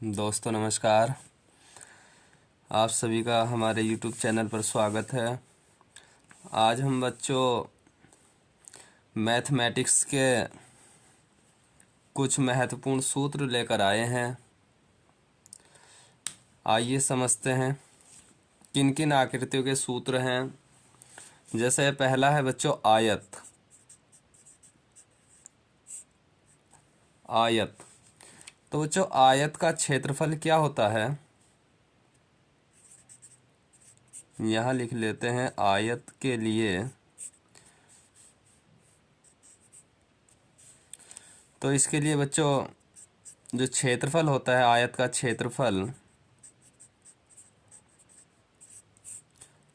दोस्तों नमस्कार। आप सभी का हमारे YouTube चैनल पर स्वागत है। आज हम बच्चों मैथमेटिक्स के कुछ महत्वपूर्ण सूत्र लेकर आए हैं। आइए समझते हैं किन किन आकृतियों के सूत्र हैं। जैसे पहला है बच्चों आयत। आयत तो बच्चों आयत का क्षेत्रफल क्या होता है, यहाँ लिख लेते हैं। आयत के लिए तो इसके लिए बच्चों जो क्षेत्रफल होता है, आयत का क्षेत्रफल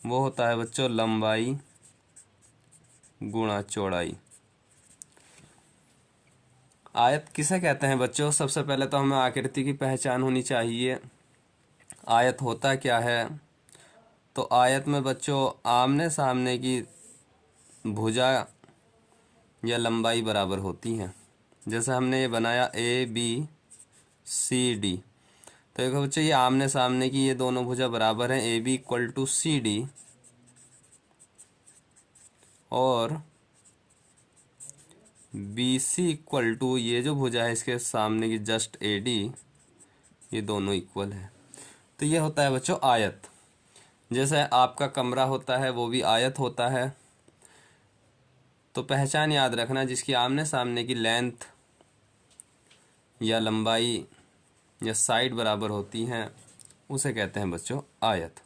वो होता है बच्चों लंबाई गुणा चौड़ाई। आयत किसे कहते हैं बच्चों? सबसे पहले तो हमें आकृति की पहचान होनी चाहिए। आयत होता क्या है? तो आयत में बच्चों आमने सामने की भुजा या लंबाई बराबर होती हैं। जैसे हमने ये बनाया ABCD, तो देखो बच्चों ये आमने सामने की ये दोनों भुजा बराबर हैं। AB इक्वल टू CD और BC इक्वल टू ये जो भुजा है इसके सामने की जस्ट AD, ये दोनों इक्वल है। तो ये होता है बच्चों आयत। जैसे आपका कमरा होता है वो भी आयत होता है। तो पहचान याद रखना, जिसकी आमने सामने की लेंथ या लंबाई या साइड बराबर होती हैं उसे कहते हैं बच्चों आयत।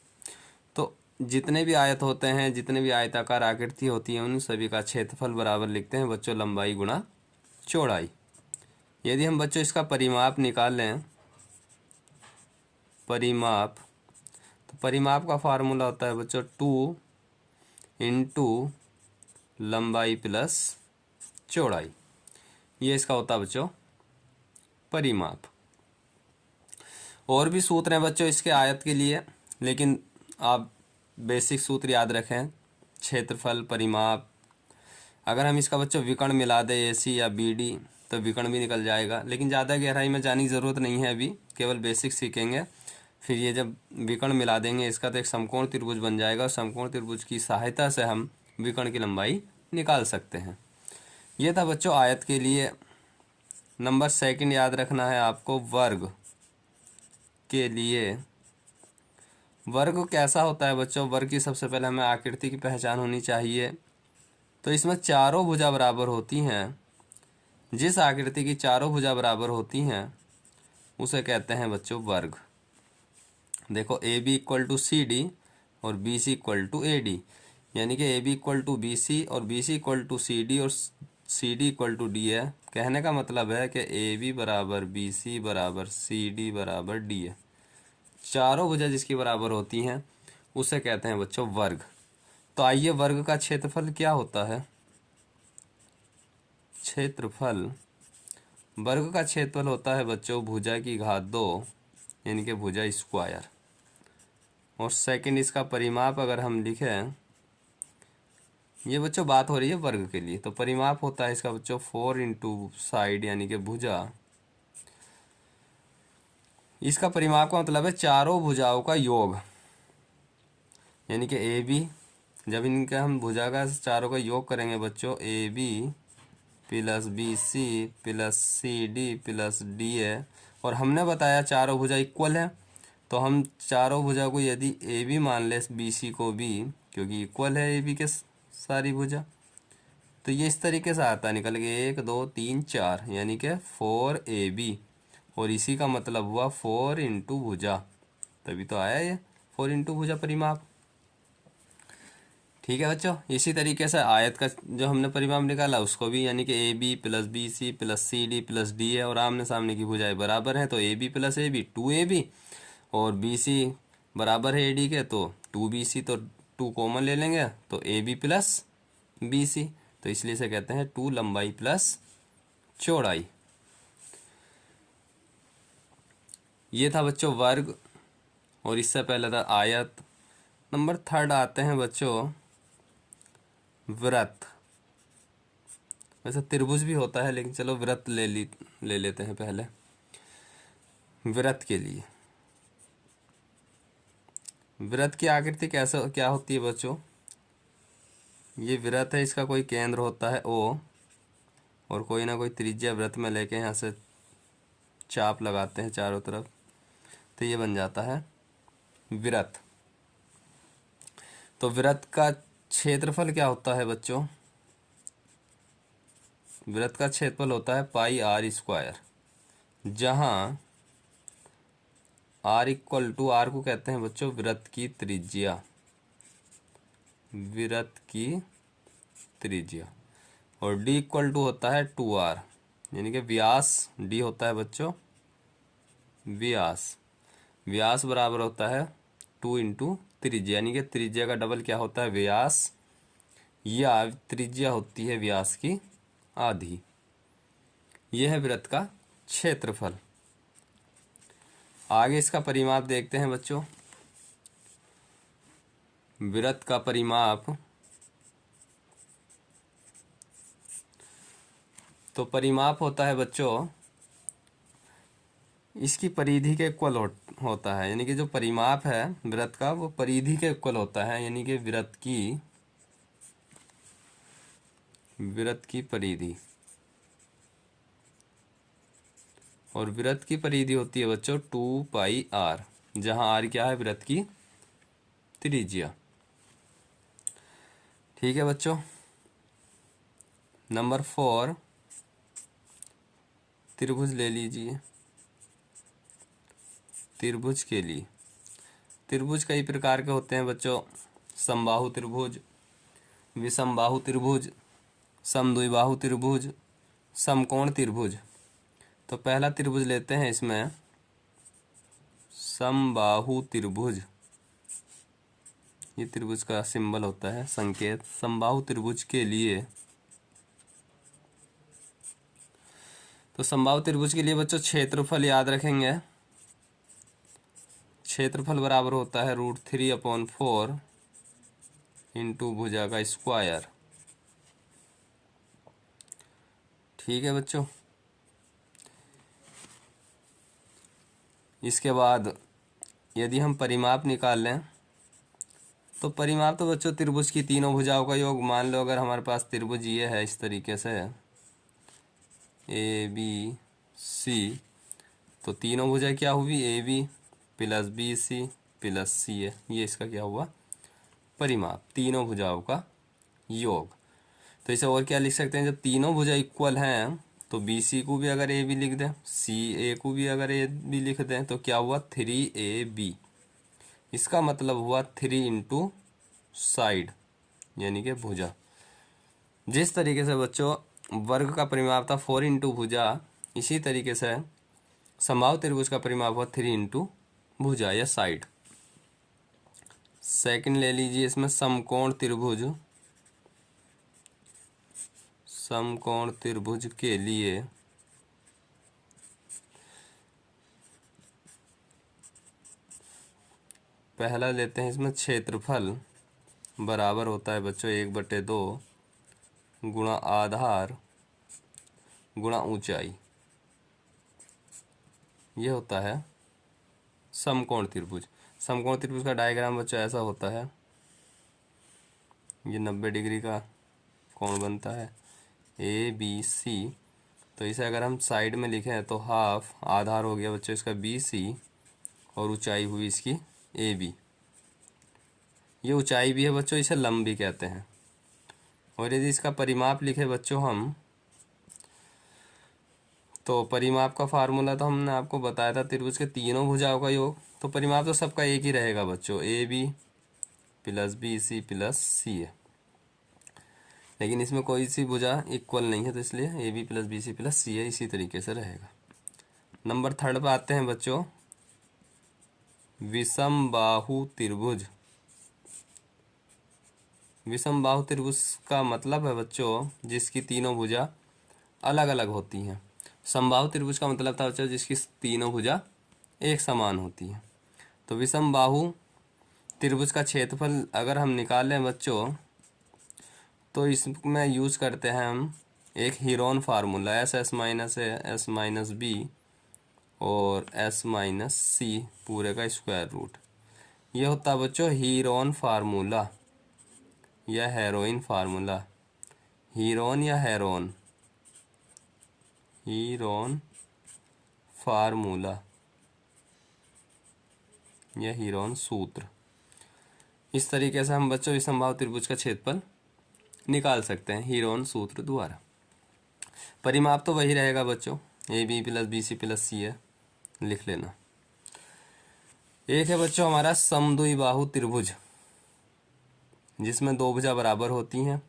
तो जितने भी आयत होते हैं, जितने भी आयताकार आकृति होती हैं, उन सभी का क्षेत्रफल बराबर लिखते हैं बच्चों लंबाई गुणा चौड़ाई। यदि हम बच्चों इसका परिमाप निकालें, परिमाप, तो परिमाप का फार्मूला होता है बच्चों 2 इंटू लंबाई प्लस चौड़ाई। ये इसका होता है बच्चों परिमाप। और भी सूत्र हैं बच्चों इसके आयत के लिए, लेकिन आप बेसिक सूत्र याद रखें। क्षेत्रफल, परिमाप। अगर हम इसका बच्चों विकर्ण मिला दें AC या BD तो विकर्ण भी निकल जाएगा, लेकिन ज़्यादा गहराई में जाने की ज़रूरत नहीं है। अभी केवल बेसिक सीखेंगे, फिर ये जब विकर्ण मिला देंगे इसका तो एक समकोण त्रिभुज बन जाएगा और समकोण त्रिभुज की सहायता से हम विकर्ण की लंबाई निकाल सकते हैं। ये था बच्चों आयत के लिए। नंबर सेकंड याद रखना है आपको वर्ग के लिए। वर्ग कैसा होता है बच्चों? वर्ग की सबसे पहले हमें आकृति की पहचान होनी चाहिए। तो इसमें चारों भुजा बराबर होती हैं। जिस आकृति की चारों भुजा बराबर होती हैं उसे कहते हैं बच्चों वर्ग। देखो AB इक्वल टू CD और BC इक्वल टू AD, यानी कि AB इक्वल टू BC और BC इक्वल टू CD और CD इक्वल टू D है। कहने का मतलब है कि AB बराबर BC बराबर CD बराबर D है। चारों भुजा जिसकी बराबर होती हैं उसे कहते हैं बच्चों वर्ग। तो आइए वर्ग का क्षेत्रफल क्या होता है? क्षेत्रफल, वर्ग का क्षेत्रफल होता है बच्चों भुजा की घात 2, यानी कि भुजा स्क्वायर। और सेकंड इसका परिमाप अगर हम लिखें, ये बच्चों बात हो रही है वर्ग के लिए, तो परिमाप होता है इसका बच्चों 4 इंटू साइड यानी कि भुजा। इसका परिमाप का मतलब है चारों भुजाओं का योग, यानी कि AB, जब इनका हम भुजा का चारों का योग करेंगे बच्चों, AB plus BC plus CD plus DA, और हमने बताया चारों भुजा इक्वल है, तो हम चारों भुजा को यदि AB मान ले, BC को भी, क्योंकि इक्वल है AB के सारी भुजा, तो ये इस तरीके से आता निकल के 1 2 3 4 यानी कि 4AB, और इसी का मतलब हुआ 4 इंटू भुजा, तभी तो आया ये 4 इंटू भुजा परिमाप। ठीक है बच्चों, इसी तरीके से आयत का जो हमने परिमाप निकाला उसको भी, यानी कि AB plus BC plus CD plus D है, और आमने सामने की भुजाएं बराबर हैं, तो AB प्लस AB 2AB, और BC बराबर है AD के, तो 2BC, तो 2 कॉमन ले लेंगे तो AB प्लस BC, तो इसलिए से कहते हैं 2 लंबाई प्लस चौड़ाई। ये था बच्चों वर्ग, और इससे पहले था आयत। नंबर थर्ड आते हैं बच्चों वृत्त। वैसे त्रिभुज भी होता है, लेकिन चलो वृत्त ले लेते हैं पहले। वृत्त के लिए वृत्त की आकृति कैसे क्या होती है बच्चों? ये वृत्त है, इसका कोई केंद्र होता है O और कोई ना कोई त्रिज्या वृत्त में लेके यहाँ से चाप लगाते हैं चारों तरफ, तो ये बन जाता है वृत्त। तो वृत्त का क्षेत्रफल क्या होता है बच्चों? वृत्त का क्षेत्रफल होता है पाई आर स्क्वायर, जहाँ आर इक्वल टू, आर को कहते हैं बच्चों वृत्त की त्रिज्या, वृत्त की त्रिज्या, और डी इक्वल टू होता है 2r, यानी कि व्यास डी होता है बच्चों व्यास। व्यास बराबर होता है 2 इंटू त्रिज्या, यानी कि त्रिज्या का डबल क्या होता है व्यास, या त्रिज्या होती है व्यास की आधी। यह है वृत्त का क्षेत्रफल। आगे इसका परिमाप देखते हैं बच्चों। वृत्त का परिमाप, तो परिमाप होता है बच्चों इसकी परिधि के इक्वल होता है, यानी कि जो परिमाप है वृत्त का वो परिधि के इक्वल होता है, यानी कि वृत्त की परिधि, और वृत्त की परिधि होती है बच्चों 2 पाई आर, जहां आर क्या है वृत्त की त्रिज्या। ठीक है बच्चों। नंबर 4 त्रिभुज ले लीजिए। त्रिभुज के लिए त्रिभुज कई प्रकार के होते हैं बच्चों, समबाहु त्रिभुज, विषमबाहु त्रिभुज, समद्विबाहु त्रिभुज, समकोण त्रिभुज। तो पहला त्रिभुज लेते हैं, इसमें समबाहु त्रिभुज, ये त्रिभुज का सिंबल होता है संकेत। समबाहु त्रिभुज के लिए, तो समबाहु त्रिभुज के लिए बच्चों क्षेत्रफल याद रखेंगे। क्षेत्रफल बराबर होता है √3/4 इंटू भुजा का स्क्वायर। ठीक है बच्चों। इसके बाद यदि हम परिमाप निकाल लें, तो परिमाप तो बच्चों त्रिभुज की तीनों भुजाओं का योग। मान लो अगर हमारे पास त्रिभुज ये है इस तरीके से ABC, तो तीनों भुजा क्या हुई AB plus BC plus CA, ये इसका क्या हुआ परिमाप, तीनों भुजाओं का योग। तो इसे और क्या लिख सकते हैं, जब तीनों भुजा इक्वल हैं तो BC को भी अगर AB लिख दें, CA को भी अगर AB लिख दें, तो क्या हुआ 3AB। इसका मतलब हुआ 3 इंटू साइड, यानी कि भुजा। जिस तरीके से बच्चों वर्ग का परिमाप था 4 इंटू भुजा, इसी तरीके से समबाहु त्रिभुज का परिमाप हुआ 3 इंटू भुजा या साइड। सेकंड ले लीजिए, इसमें समकोण त्रिभुज। समकोण त्रिभुज के लिए पहला लेते हैं, इसमें क्षेत्रफल बराबर होता है बच्चों 1/2 गुणा आधार गुणा ऊंचाई। ये होता है समकोण त्रिभुज। समकोण त्रिभुज का डायग्राम बच्चों ऐसा होता है, ये 90 डिग्री का कोण बनता है ABC। तो इसे अगर हम साइड में लिखें तो हाफ आधार हो गया बच्चों इसका BC, और ऊंचाई हुई इसकी AB। ये ऊंचाई भी है बच्चों, इसे लंब भी कहते हैं। और यदि इसका परिमाप लिखे बच्चों हम, तो परिमाप का फार्मूला तो हमने आपको बताया था त्रिभुज के तीनों भुजाओं का योग। तो परिमाप तो सबका एक ही रहेगा बच्चों, AB plus BC plus CA। लेकिन इसमें कोई सी भुजा इक्वल नहीं है, तो इसलिए AB plus BC plus CA इसी तरीके से रहेगा। नंबर 3 पे आते हैं बच्चों, विषम बाहु त्रिभुज। विषम बाहु त्रिभुज का मतलब है बच्चों जिसकी तीनों भुजा अलग अलग होती हैं। समबाहु त्रिभुज का मतलब था बच्चों जिसकी तीनों भुजा एक समान होती हैं। तो विषम बाहु त्रिभुज का क्षेत्रफल अगर हम निकालें बच्चों, तो इसमें यूज करते हैं हम एक Heron formula, S S minus A S minus B और s माइनस सी पूरे का स्क्वायर रूट। ये होता है बच्चों हीरोन फार्मूला या हेरोइन फार्मूला। हीरोन या हेरोन, हीरोन फार्मूला या हीरोन सूत्र। इस तरीके से हम बच्चों विषमबाहु त्रिभुज का क्षेत्रफल निकाल सकते हैं हीरोन सूत्र द्वारा। परिमाप तो वही रहेगा बच्चों, A B plus B C plus C है, लिख लेना। एक है बच्चों हमारा समद्विबाहु त्रिभुज जिसमें दो भुजा बराबर होती हैं,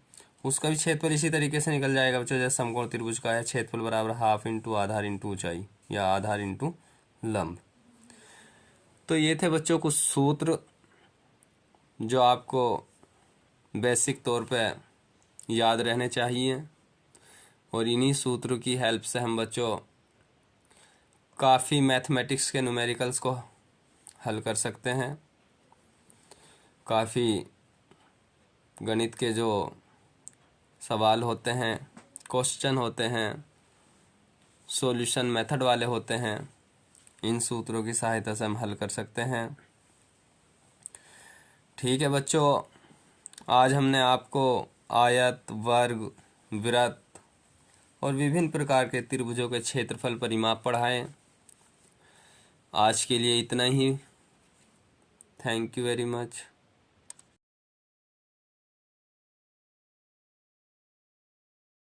उसका भी क्षेत्रफल इसी तरीके से निकल जाएगा बच्चों जैसे समकोण त्रिभुज का है, क्षेत्रफल बराबर हाफ इंटू आधार इंटू ऊंचाई या आधार इंटू लंब। तो ये थे बच्चों कुछ सूत्र जो आपको बेसिक तौर पे याद रहने चाहिए, और इन्हीं सूत्रों की हेल्प से हम बच्चों काफ़ी मैथमेटिक्स के न्यूमेरिकल्स को हल कर सकते हैं। काफ़ी गणित के जो सवाल होते हैं, क्वेश्चन होते हैं, सॉल्यूशन मेथड वाले होते हैं, इन सूत्रों की सहायता से हम हल कर सकते हैं। ठीक है बच्चों, आज हमने आपको आयत, वर्ग, वृत्त और विभिन्न प्रकार के त्रिभुजों के क्षेत्रफल परिमाप पढ़ाएं। आज के लिए इतना ही। Thank you very much.